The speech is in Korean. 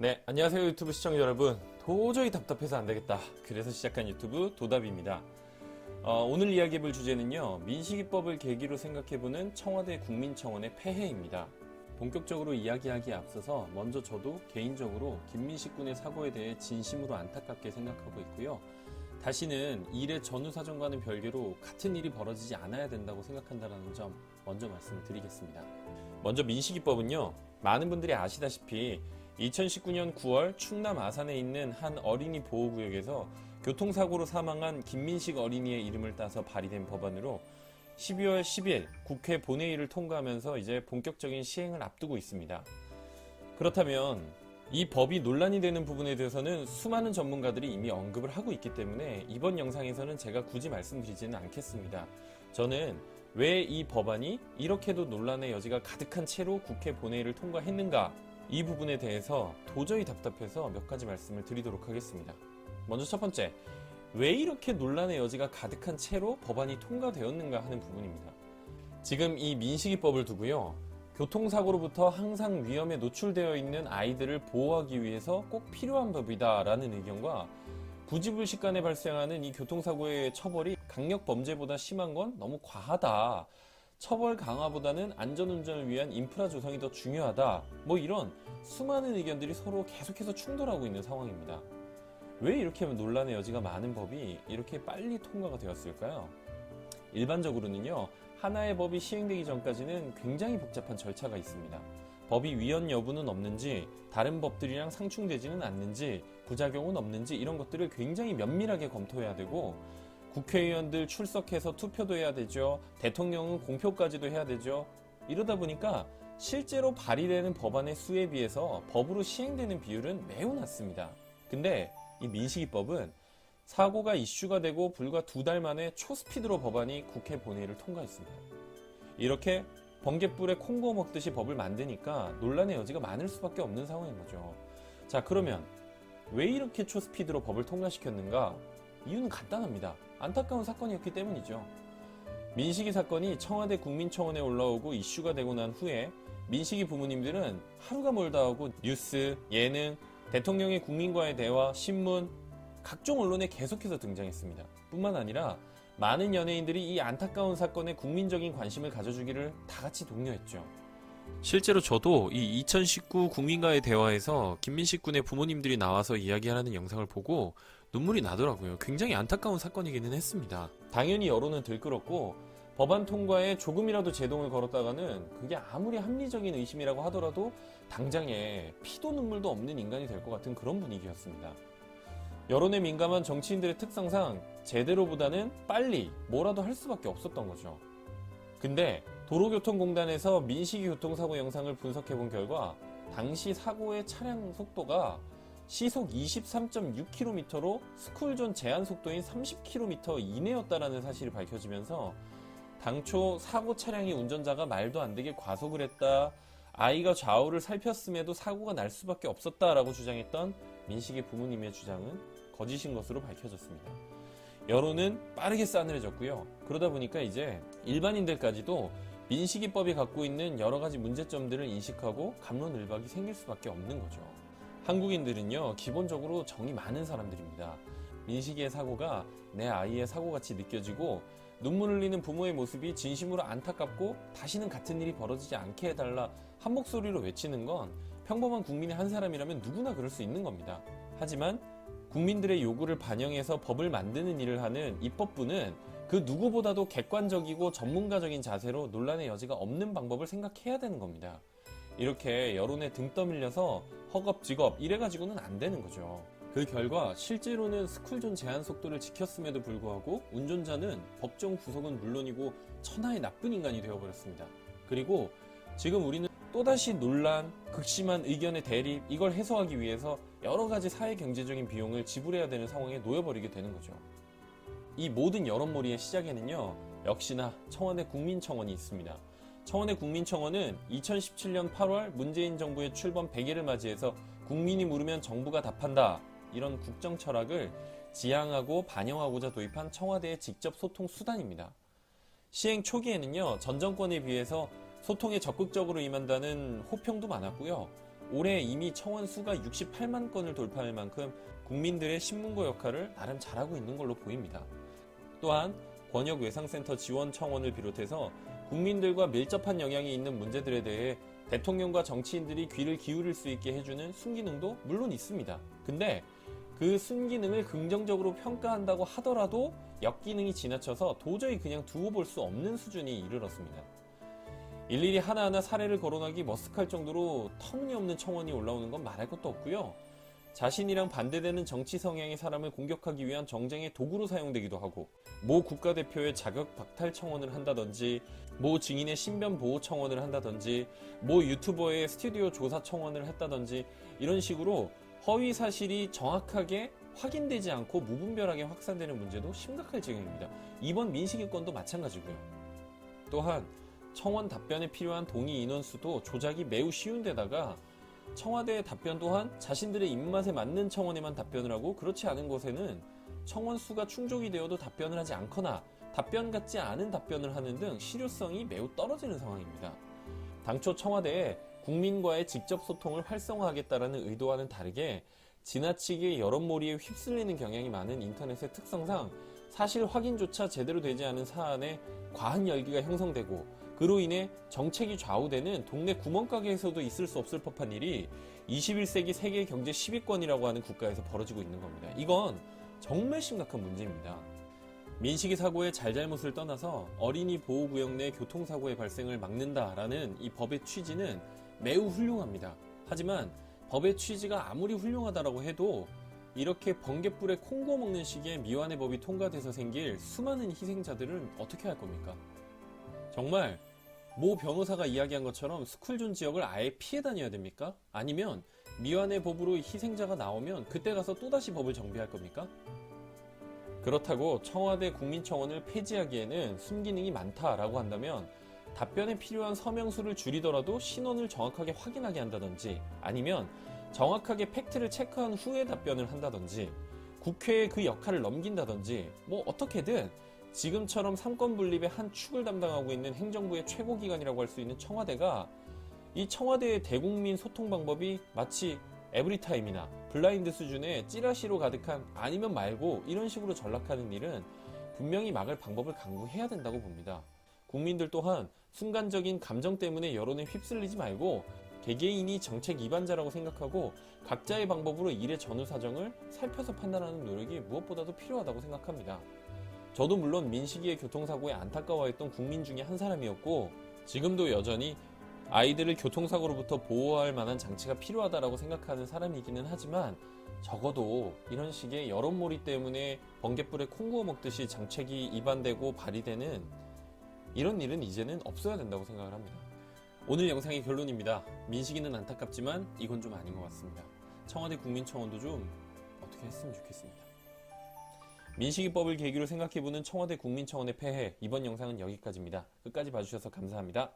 네, 안녕하세요 유튜브 시청자 여러분. 도저히 답답해서 안되겠다. 그래서 시작한 유튜브 도답입니다. 오늘 이야기해볼 주제는요, 민식이법을 계기로 생각해보는 청와대 국민청원의 폐해입니다. 본격적으로 이야기하기에 앞서서 먼저 저도 개인적으로 김민식 군의 사고에 대해 진심으로 안타깝게 생각하고 있고요. 다시는 일의 전후 사정과는 별개로 같은 일이 벌어지지 않아야 된다고 생각한다는 점 먼저 말씀을 드리겠습니다. 먼저 민식이법은요, 많은 분들이 아시다시피 2019년 9월 충남 아산에 있는 한 어린이 보호구역에서 교통사고로 사망한 김민식 어린이의 이름을 따서 발의된 법안으로 12월 10일 국회 본회의를 통과하면서 이제 본격적인 시행을 앞두고 있습니다. 그렇다면 이 법이 논란이 되는 부분에 대해서는 수많은 전문가들이 이미 언급을 하고 있기 때문에 이번 영상에서는 제가 굳이 말씀드리지는 않겠습니다. 저는 왜 이 법안이 이렇게도 논란의 여지가 가득한 채로 국회 본회의를 통과했는가, 이 부분에 대해서 도저히 답답해서 몇 가지 말씀을 드리도록 하겠습니다. 먼저 첫 번째, 왜 이렇게 논란의 여지가 가득한 채로 법안이 통과되었는가 하는 부분입니다. 지금 이 민식이법을 두고요, 교통사고로부터 항상 위험에 노출되어 있는 아이들을 보호하기 위해서 꼭 필요한 법이다 라는 의견과 부지불식간에 발생하는 이 교통사고의 처벌이 강력범죄보다 심한 건 너무 과하다, 처벌 강화보다는 안전운전을 위한 인프라 조성이 더 중요하다, 이런 수많은 의견들이 서로 계속해서 충돌하고 있는 상황입니다. 왜 이렇게 논란의 여지가 많은 법이 이렇게 빨리 통과가 되었을까요? 일반적으로는요, 하나의 법이 시행되기 전까지는 굉장히 복잡한 절차가 있습니다. 법이 위헌 여부는 없는지, 다른 법들이랑 상충되지는 않는지, 부작용은 없는지, 이런 것들을 굉장히 면밀하게 검토해야 되고, 국회의원들 출석해서 투표도 해야 되죠. 대통령은 공표까지도 해야 되죠. 이러다 보니까 실제로 발의되는 법안의 수에 비해서 법으로 시행되는 비율은 매우 낮습니다. 근데 이 민식이법은 사고가 이슈가 되고 불과 2달 만에 초스피드로 법안이 국회 본회의를 통과했습니다. 이렇게 번갯불에 콩고 먹듯이 법을 만드니까 논란의 여지가 많을 수밖에 없는 상황인 거죠. 자, 그러면 왜 이렇게 초스피드로 법을 통과시켰는가? 이유는 간단합니다. 안타까운 사건이었기 때문이죠. 민식이 사건이 청와대 국민청원에 올라오고 이슈가 되고 난 후에 민식이 부모님들은 하루가 멀다 하고 뉴스, 예능, 대통령의 국민과의 대화, 신문, 각종 언론에 계속해서 등장했습니다. 뿐만 아니라 많은 연예인들이 이 안타까운 사건에 국민적인 관심을 가져주기를 다 같이 독려했죠. 실제로 저도 이 2019 국민과의 대화에서 김민식 군의 부모님들이 나와서 이야기하는 영상을 보고 눈물이 나더라고요. 굉장히 안타까운 사건이기는 했습니다. 당연히 여론은 들끓었고 법안 통과에 조금이라도 제동을 걸었다가는 그게 아무리 합리적인 의심이라고 하더라도 당장에 피도 눈물도 없는 인간이 될 것 같은 그런 분위기였습니다. 여론에 민감한 정치인들의 특성상 제대로보다는 빨리 뭐라도 할 수밖에 없었던 거죠. 근데 도로교통공단에서 민식이 교통사고 영상을 분석해본 결과 당시 사고의 차량 속도가 시속 23.6km로 스쿨존 제한 속도인 30km 이내였다라는 사실이 밝혀지면서 당초 사고 차량이 운전자가 말도 안 되게 과속을 했다, 아이가 좌우를 살폈음에도 사고가 날 수밖에 없었다라고 주장했던 민식의 부모님의 주장은 거짓인 것으로 밝혀졌습니다. 여론은 빠르게 싸늘해졌고요. 그러다 보니까 이제 일반인들까지도 민식이법이 갖고 있는 여러 가지 문제점들을 인식하고 갑론을박이 생길 수밖에 없는 거죠. 한국인들은요, 기본적으로 정이 많은 사람들입니다. 민식이의 사고가 내 아이의 사고같이 느껴지고 눈물 흘리는 부모의 모습이 진심으로 안타깝고 다시는 같은 일이 벌어지지 않게 해달라 한 목소리로 외치는 건 평범한 국민의 한 사람이라면 누구나 그럴 수 있는 겁니다. 하지만 국민들의 요구를 반영해서 법을 만드는 일을 하는 입법부는 그 누구보다도 객관적이고 전문가적인 자세로 논란의 여지가 없는 방법을 생각해야 되는 겁니다. 이렇게 여론에 등 떠밀려서 허겁지겁 이래가지고는 안 되는 거죠. 그 결과 실제로는 스쿨존 제한 속도를 지켰음에도 불구하고 운전자는 법정 구속은 물론이고 천하의 나쁜 인간이 되어버렸습니다. 그리고 지금 우리는 또다시 논란, 극심한 의견의 대립, 이걸 해소하기 위해서 여러 가지 사회 경제적인 비용을 지불해야 되는 상황에 놓여버리게 되는 거죠. 이 모든 여론몰이의 시작에는요, 역시나 청와대 국민청원이 있습니다. 청와대 국민청원은 2017년 8월 문재인 정부의 출범 100일을 맞이해서 국민이 물으면 정부가 답한다, 이런 국정 철학을 지향하고 반영하고자 도입한 청와대의 직접 소통 수단입니다. 시행 초기에는요, 전 정권에 비해서 소통에 적극적으로 임한다는 호평도 많았고요. 올해 이미 청원 수가 68만 건을 돌파할 만큼 국민들의 신문고 역할을 나름 잘하고 있는 걸로 보입니다. 또한 권역외상센터 지원 청원을 비롯해서 국민들과 밀접한 영향이 있는 문제들에 대해 대통령과 정치인들이 귀를 기울일 수 있게 해주는 순기능도 물론 있습니다. 근데 그 순기능을 긍정적으로 평가한다고 하더라도 역기능이 지나쳐서 도저히 그냥 두고 볼 수 없는 수준이 이르렀습니다. 일일이 하나하나 사례를 거론하기 머쓱할 정도로 터무니없는 청원이 올라오는 건 말할 것도 없고요. 자신이랑 반대되는 정치 성향의 사람을 공격하기 위한 정쟁의 도구로 사용되기도 하고, 모 국가대표의 자격 박탈 청원을 한다든지, 모 증인의 신변 보호 청원을 한다든지, 모 유튜버의 스튜디오 조사 청원을 했다든지, 이런 식으로 허위 사실이 정확하게 확인되지 않고 무분별하게 확산되는 문제도 심각할 지경입니다. 이번 민식이 건도 마찬가지고요. 또한 청원 답변에 필요한 동의 인원수도 조작이 매우 쉬운 데다가 청와대의 답변 또한 자신들의 입맛에 맞는 청원에만 답변을 하고, 그렇지 않은 곳에는 청원 수가 충족이 되어도 답변을 하지 않거나 답변 같지 않은 답변을 하는 등 실효성이 매우 떨어지는 상황입니다. 당초 청와대에 국민과의 직접 소통을 활성화하겠다는 의도와는 다르게 지나치게 여론몰이에 휩쓸리는 경향이 많은 인터넷의 특성상 사실 확인조차 제대로 되지 않은 사안에 과한 열기가 형성되고, 그로 인해 정책이 좌우되는 동네 구멍가게에서도 있을 수 없을 법한 일이 21세기 세계 경제 10위권이라고 하는 국가에서 벌어지고 있는 겁니다. 이건 정말 심각한 문제입니다. 민식이 사고의 잘잘못을 떠나서 어린이 보호구역 내 교통사고의 발생을 막는다라는 이 법의 취지는 매우 훌륭합니다. 하지만 법의 취지가 아무리 훌륭하다라고 해도 이렇게 번갯불에 콩고 먹는 식의 미완의 법이 통과돼서 생길 수많은 희생자들은 어떻게 할 겁니까? 정말 모 변호사가 이야기한 것처럼 스쿨존 지역을 아예 피해 다녀야 됩니까? 아니면 미완의 법으로 희생자가 나오면 그때 가서 또다시 법을 정비할 겁니까? 그렇다고 청와대 국민청원을 폐지하기에는 순기능이 많다라고 한다면 답변에 필요한 서명수를 줄이더라도 신원을 정확하게 확인하게 한다든지, 아니면 정확하게 팩트를 체크한 후에 답변을 한다든지, 국회에 그 역할을 넘긴다든지, 뭐 어떻게든 지금처럼 삼권 분립의 한 축을 담당하고 있는 행정부의 최고기관이라고 할 수 있는 청와대가 이 청와대의 대국민 소통 방법이 마치 에브리타임이나 블라인드 수준의 찌라시로 가득한 아니면 말고 이런 식으로 전락하는 일은 분명히 막을 방법을 강구해야 된다고 봅니다. 국민들 또한 순간적인 감정 때문에 여론에 휩쓸리지 말고 개개인이 정책 위반자라고 생각하고 각자의 방법으로 일의 전후 사정을 살펴서 판단하는 노력이 무엇보다도 필요하다고 생각합니다. 저도 물론 민식이의 교통사고에 안타까워했던 국민 중에 한 사람이었고, 지금도 여전히 아이들을 교통사고로부터 보호할 만한 장치가 필요하다고 생각하는 사람이기는 하지만, 적어도 이런 식의 여론몰이 때문에 번갯불에 콩구워 먹듯이 정책이 위반되고 발의되는 이런 일은 이제는 없어야 된다고 생각을 합니다. 오늘 영상의 결론입니다. 민식이는 안타깝지만 이건 좀 아닌 것 같습니다. 청와대 국민청원도 좀 어떻게 했으면 좋겠습니다. 민식이법을 계기로 생각해보는 청와대 국민청원의 폐해, 이번 영상은 여기까지입니다. 끝까지 봐주셔서 감사합니다.